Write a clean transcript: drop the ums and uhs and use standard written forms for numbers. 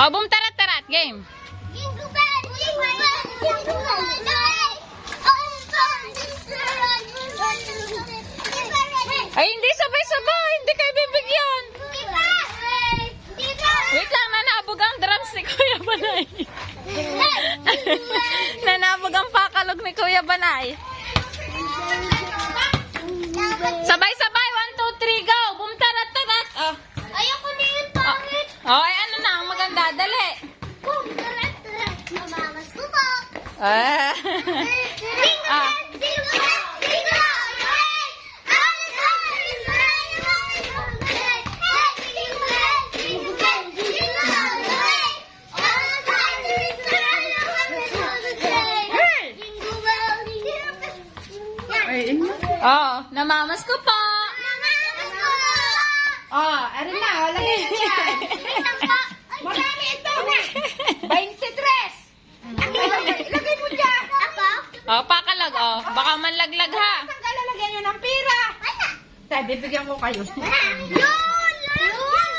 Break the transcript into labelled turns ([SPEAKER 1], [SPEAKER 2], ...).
[SPEAKER 1] O, boom, tarat, game.
[SPEAKER 2] Jingle bell, jingle bell, jingle bell.
[SPEAKER 1] Ay, hindi sabay-sabay. Hindi kayo bibigyan. Wait lang, nanabog ang drums ni Kuya Banay. Nanabog ang pakalog ni Kuya Banay. Sabay-sabay, 1, 2, 3, go! Boom, tarat! Oh.
[SPEAKER 2] Ayoko na yung pangit.
[SPEAKER 1] Oh, ay ano na, ang maganda, dali.
[SPEAKER 2] Boom, tarat. Mamamas ko po.
[SPEAKER 1] Ah. Ah. Oh, namamas ko po.
[SPEAKER 3] Oh, ano na, wala na yan. Marami ito na. 23. Ilagay mo dyan.
[SPEAKER 1] Oh, pakalog, oh. Baka manlaglag ha.
[SPEAKER 3] Saan ka lalagyan nyo ng pira? Sabi, bibigyan ko kayo.
[SPEAKER 2] Yun!